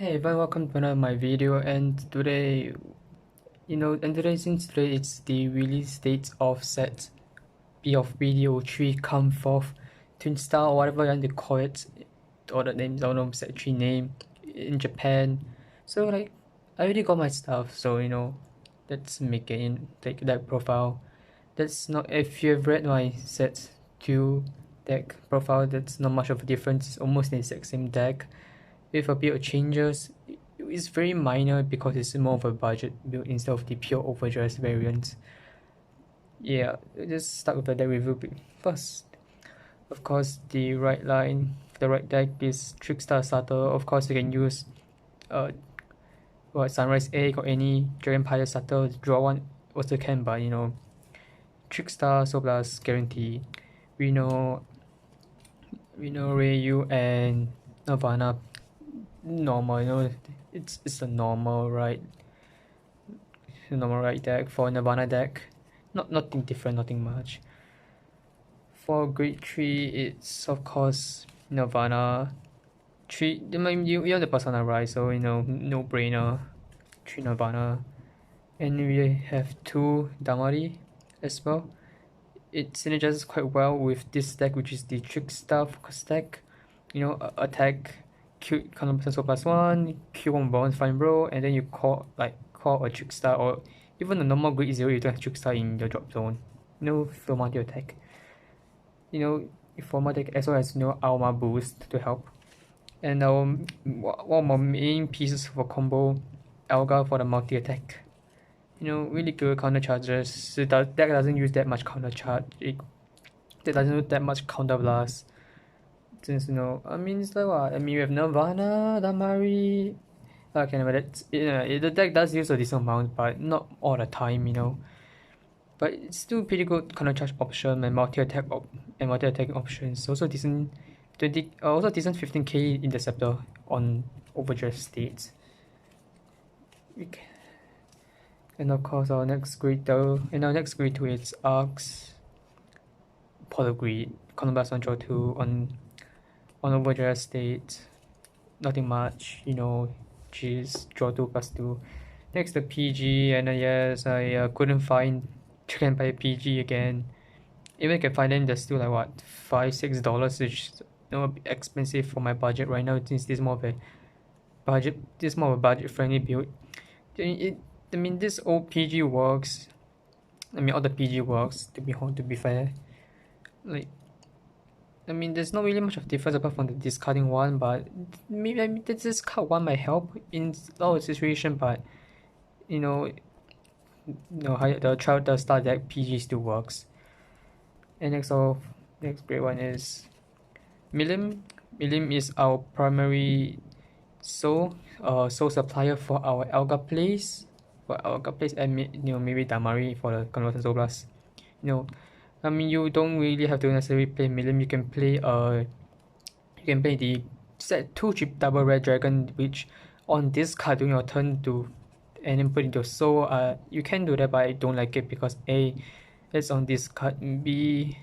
Hey everyone, welcome to another my video. And today, since today it's the release date of set B of BD03 come forth Twin Star or whatever you want to call it, or the names, I don't know, set 3 name in Japan. So like, I already got my stuff, so let's make it in take that profile. That's not, if you've read my set 2 deck profile, that's not much of a difference. It's almost the exact same deck with a bit of changes. It's very minor because it's more of a budget build instead of the pure overdress variant. Yeah, just start with the deck review first. Of course, the right deck is Trickstar starter. Of course, you can use Sunrise Egg or any Dragon Pilot starter. Draw one also can, but Trickstar so plus guarantee. We know Ryu and Nirvana normal, it's a normal right deck for Nirvana deck. Nothing different, nothing much. For grade 3, it's of course Nirvana 3. I mean, you have the Persona, right? So no brainer, 3 Nirvana. And we have 2 Damari as well. It synergizes quite well with this deck, which is the Trickstar focus deck. Attack Q counter so +1, Q1 bonus fine roll, and then you call a Trickstar, or even a normal grade 0 you don't have Trickstar in your drop zone. For multi attack. For multi attack as well as Alma boost to help. And one of my main pieces for combo, Elga for the multi attack. Really good counter charges. That doesn't use that much counter charge. It doesn't use that much counter blast. Since it's like what? We have Nirvana, Damari. Okay, but the deck does use a decent amount, but not all the time. But it's still pretty good counter charge option and multi attacking options. Also decent 15k interceptor on overdress states. And of course our next grade 2 it's Arcs Polar Grid, counter blast on draw 2 on overdress state. Nothing much, just draw 2 +2. Next the PG, and yes, I couldn't find Dragon by PG again. Even if I can find them, they're still like what, $5-6, which is a bit expensive for my budget right now, since this is more of a budget friendly build. This old PG works. All the PG works, to be fair. There's not really much of difference apart from the discarding one, but maybe the discard one might help in a lot of situation, but the star deck PG still works. And next great one is Milim. Milim is our primary soul supplier for our Elga plays. And maybe Damari for the conversion soul blast. You don't really have to necessarily play Milim. You can play the set 2 chip double red dragon, which on this card during your turn and then put into your soul. You can do that, but I don't like it because A, it's on this card. B,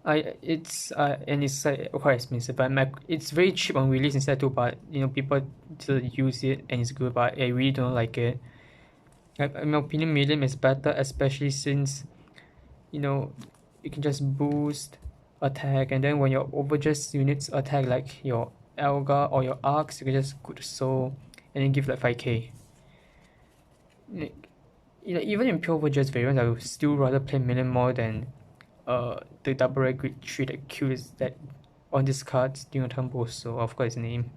it's quite expensive, but it's very cheap on release instead too. But people still use it and it's good, but I really don't like it. In my opinion, Milim is better, especially since you can just boost attack, and then when your overdress units attack like your Elga or your Arcs, you can just go to soul and then give like 5k. Even in pure overdress variants, I would still rather play Milim more than the double red grid 3 that kills that on this card during a turn boost, so of course name.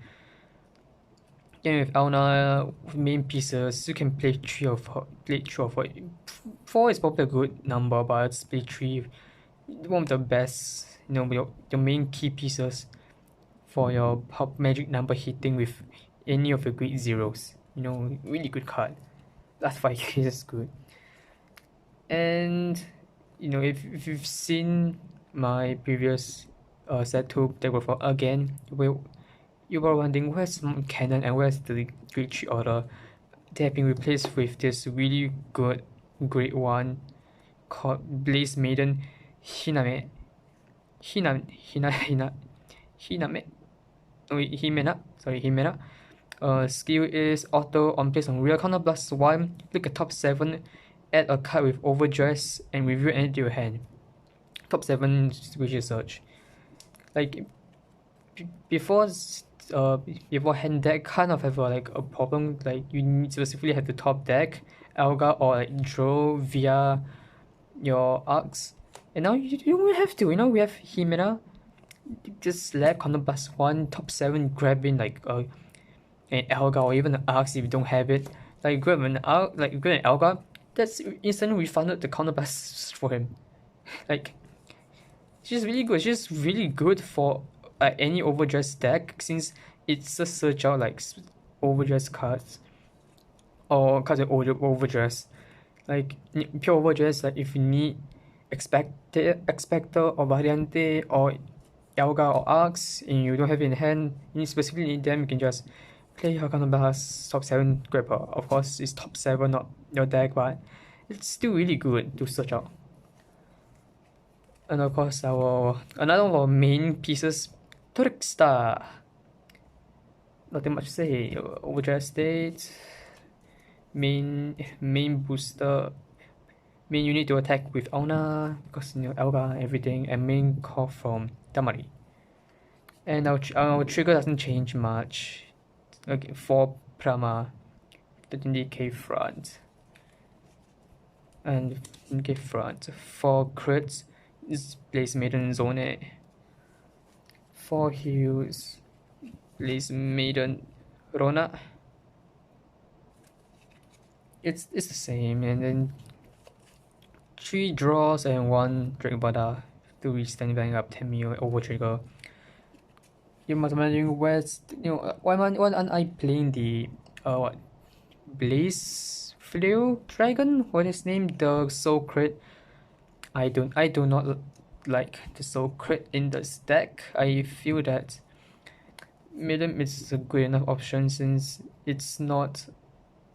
Then with Elna main pieces, you can play 3 or 4. 4 is probably a good number, but play 3, one of the best, your main key pieces for your pop magic number hitting with any of your grade 0s. Really good card. Last 5k is good. And if you've seen my previous set 2 deck profile again, you were wondering where's Cannon and where's the grade 3 order. They have been replaced with this really good grade 1 called Blaze Maiden Himena. Skill is auto on place on real counter +1. Look at top 7. Add a card with Overdress and review and into your hand. Top 7 Squishy Search. Like before beforehand deck kind of have a problem, like you need specifically have the top deck, Alga or like draw via your arcs. And now you don't have to, we have Himena. Just select counter +1, top 7, grabbing like an Alga or even an arcs if you don't have it. Like grab an Alga, that's instantly refunded the counter blast for him. Like she's really good. She's really good for any Overdress deck, since it's just search out like Overdress cards or cards with Overdress. Like pure Overdress, like if you need Expector or Variante or Elga or Arcs and you don't have it in hand, you specifically need them, you can just play her counter blast top 7 grab her. Of course it's top 7, not your deck, but it's still really good to search out. And of course another of our main pieces, Trickstar. Nothing much to say. Overdress state, main booster, main unit to attack with Auna because Elga and everything, and main call from Damari. And our trigger doesn't change much. Okay, 4 Prama, 13k front, and 13k front. 4 crits is place Maiden Zone. 4 heals, place Maiden Rona. It's the same, and then 3 draws and 1 Drake Bada to reach standing up 10 mil over trigger. You must imagine why aren't I playing the Blaze Flail Dragon? What is his name? The Soul Crit. I do not like the Soul Crit in this deck. I feel that Medium is a good enough option since it's not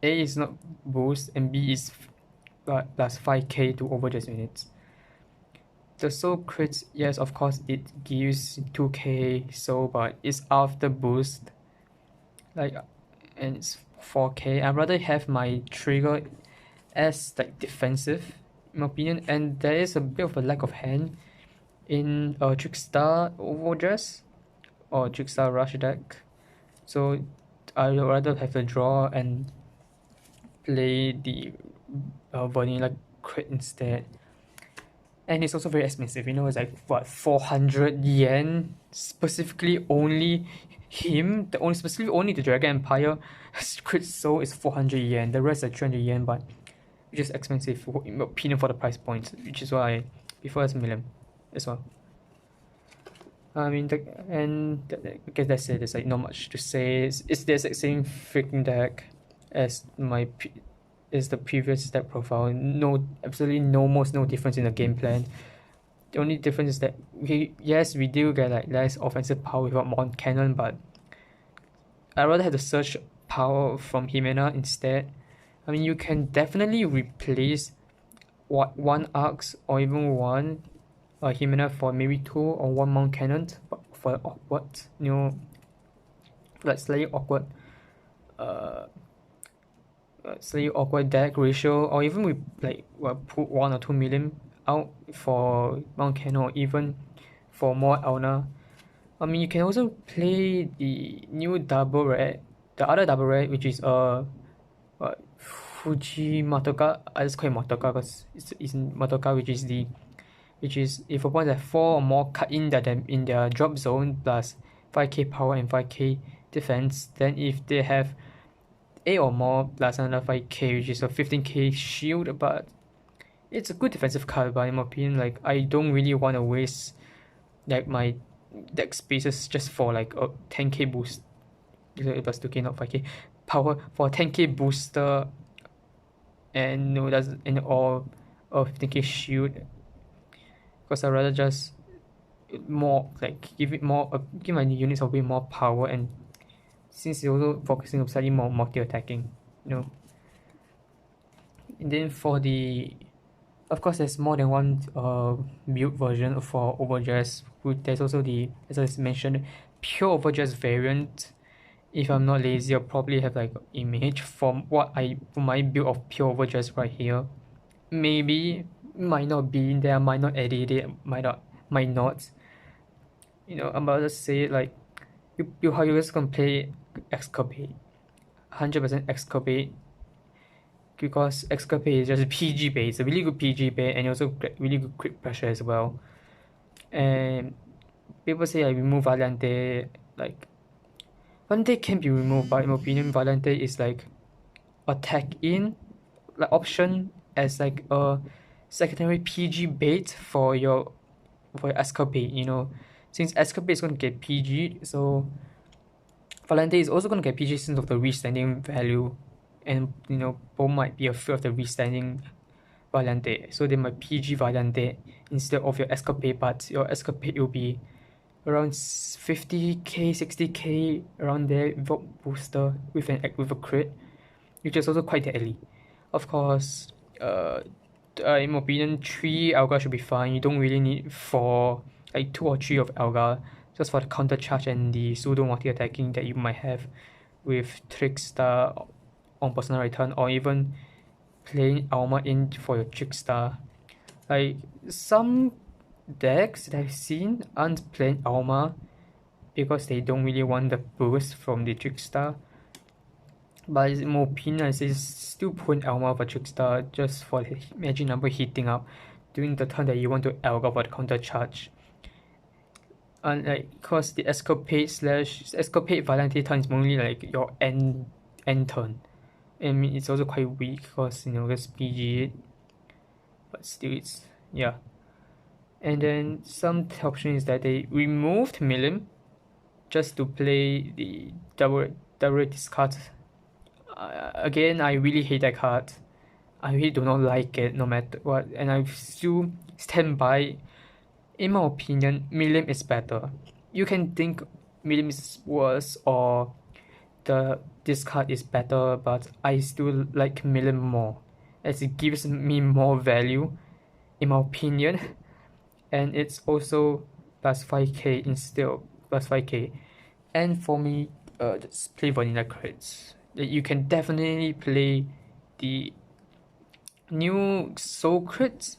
A is not boost and B is plus 5k to Overdress units. The soul crits, yes, of course it gives 2k soul, but it's after boost, like, and it's 4k. I'd rather have my trigger as like defensive, in my opinion, and there is a bit of a lack of hand in Trickstar Overdress or Trickstar Rush deck, so I'd rather have the draw and play the vanilla crit instead. And it's also very expensive, it's like what, 400 yen, specifically only him, specifically only the Dragon Empire crit soul is 400 yen, the rest are 300 yen, but which is expensive in my opinion for the price point, which is why I prefer as Million as well. I mean, I guess that's it. There's like not much to say. It's the exact same freaking deck as the previous deck profile. Absolutely no difference in the game plan. The only difference is that we do get like less offensive power without Mount Cannon, but I'd rather have the surge power from Himena instead. I mean, you can definitely replace one Arcs or even one Himena for maybe 2 or 1 Mount Cannon, but for awkward, like slightly awkward deck ratio, or even we put 1 or 2 million out for Mount Cannon, or even for more Elna. I mean, you can also play the new double red, the other double red, which is Fuji Matoka. I just call it Matoka because it's Matoka, which is if opponents have 4 or more cut in their drop zone plus 5k power and 5k defense, then if they have 8 or more plus another 5k, which is a 15k shield, but it's a good defensive card. But in my opinion, like, I don't really want to waste like my deck spaces just for like a 10k boost plus 2k, not 5k power, for a 10k booster and or a 15k shield, because I'd rather just more like give my units a bit more power, and since it's also focusing on slightly more multi-attacking, And then for of course there's more than one build version for Overdress. There's also as I mentioned, pure Overdress variant, If I'm not lazy, I'll probably have like an image from my build of pure Overdress right here. Maybe might not be in there, might not edit it, might not. I'm about to say it like how you just gonna play Escapade, 100% Escapade, because Escapade is just PG bait. It's a really good PG bait, and also really good crit pressure as well. And people say I remove Valiante, like Valiante can be removed, but in my opinion, Valiante is like attack in like option as like a secondary PG bait for your Escapade. Since Escapade is gonna get PG, so Valente is also gonna get PG since of the restanding value, and both might be afraid of the restanding Valente, so they might PG Valente instead of your Escapade, but your Escapade will be around 50k, 60k around there with a booster with a crit, which is also quite deadly. Of course, in my opinion, 3 Alga should be fine. You don't really need 4, like 2 or 3 of Alga, just for the counter charge and the pseudo multi attacking that you might have with Trickstar on personal return, or even playing Alma in for your Trickstar. Like some decks that I've seen aren't playing Alma because they don't really want the boost from the Trickstar. But in my opinion, it's still putting Alma for Trickstar just for the magic number heating up during the turn that you want to Alga for the counter charge. And because the Escapade Valente turn is only like your end turn. I mean, it's also quite weak because it's PG, but still yeah. And then some option is that they removed Milim just to play the double discard. Again, I really hate that card. I really do not like it no matter what, and I still stand by. In my opinion, Milim is better. You can think Milim is worse or this card is better, but I still like Milim more, as it gives me more value, in my opinion, and it's also plus 5k instead of plus 5k. And for me, just play vanilla crits. You can definitely play the new soul crits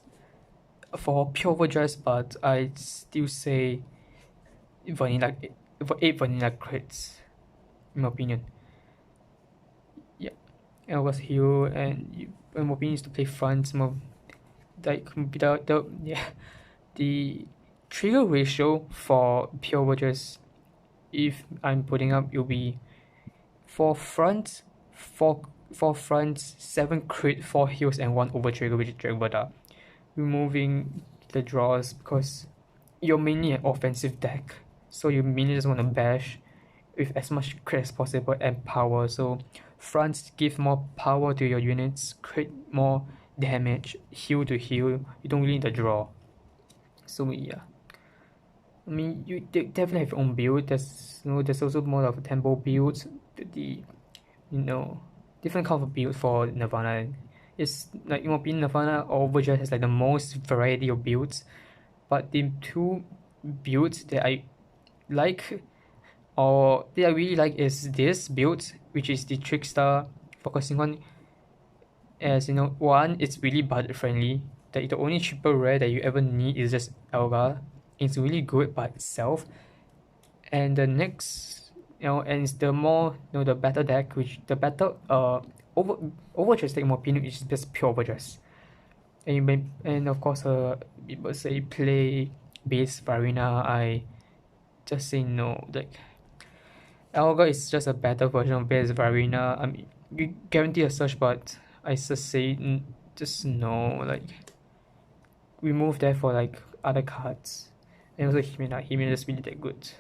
for pure Overdress, but I still say vanilla for 8 vanilla crits, in my opinion. Yeah, and I was here, and in my opinion is to play fronts more, like without the trigger ratio for pure Overdress. If I'm putting up, it'll be for fronts 7 crit, 4 heals, and 1 over trigger, which is Dragvada. Removing the draws because you're mainly an offensive deck, so you mainly just want to bash with as much crit as possible and power. So fronts give more power to your units, crit more damage, heal to heal. You don't really need the draw. So yeah, I mean, you definitely have your own build. There's also more of a tempo build. The different kind of build for Nirvana. It's like, in my opinion, Nirvana or Overdress has like the most variety of builds, but the 2 builds that I like, or that I really like, is this build, which is the Trickstar, focusing on, as one, it's really budget friendly. The only triple rare that you ever need is just Elga. It's really good by itself. And the next, and it's the more, the better deck, which the better Overdress, in my opinion, is just pure Overdress. And of course, people say play base Varina. I just say no. Like, Alga is just a better version of base Varina. I mean, you guarantee a search, but I just say just no. Like, remove that for like other cards. And also Himina is really that good.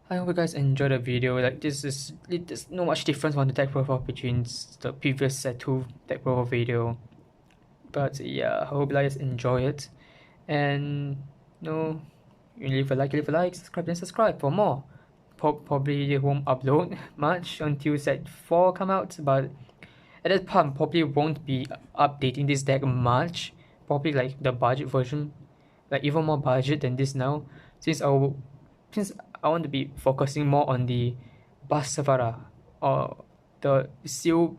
I hope you guys enjoyed the video. Like, there's no much difference on the deck profile between the previous set 2 deck profile video. But yeah, I hope you guys enjoy it. And you leave a like, subscribe for more. Probably won't upload much until set 4 come out, but at that point probably won't be updating this deck much. Probably like the budget version, like even more budget than this now, since I want to be focusing more on the Basavara or the sealed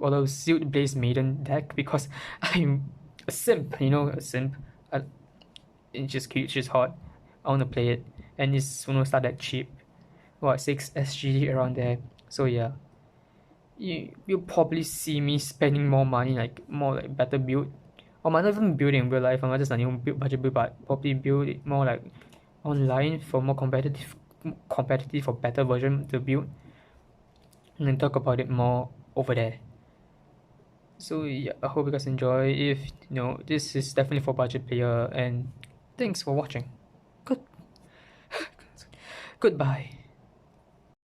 Blaze Maiden deck, because I'm a simp, a simp. I, it's just cute, it's just hot. I want to play it, and it's not that cheap. What, 6 SG around there. So yeah, you'll probably see me spending more money, like more like better build. Or might not even build in real life. I might just not even build budget build, but probably build it more like online for more competitive or better version to build, and then talk about it more over there. So yeah, I hope you guys enjoy. If this is definitely for budget player, and thanks for watching. Good Goodbye.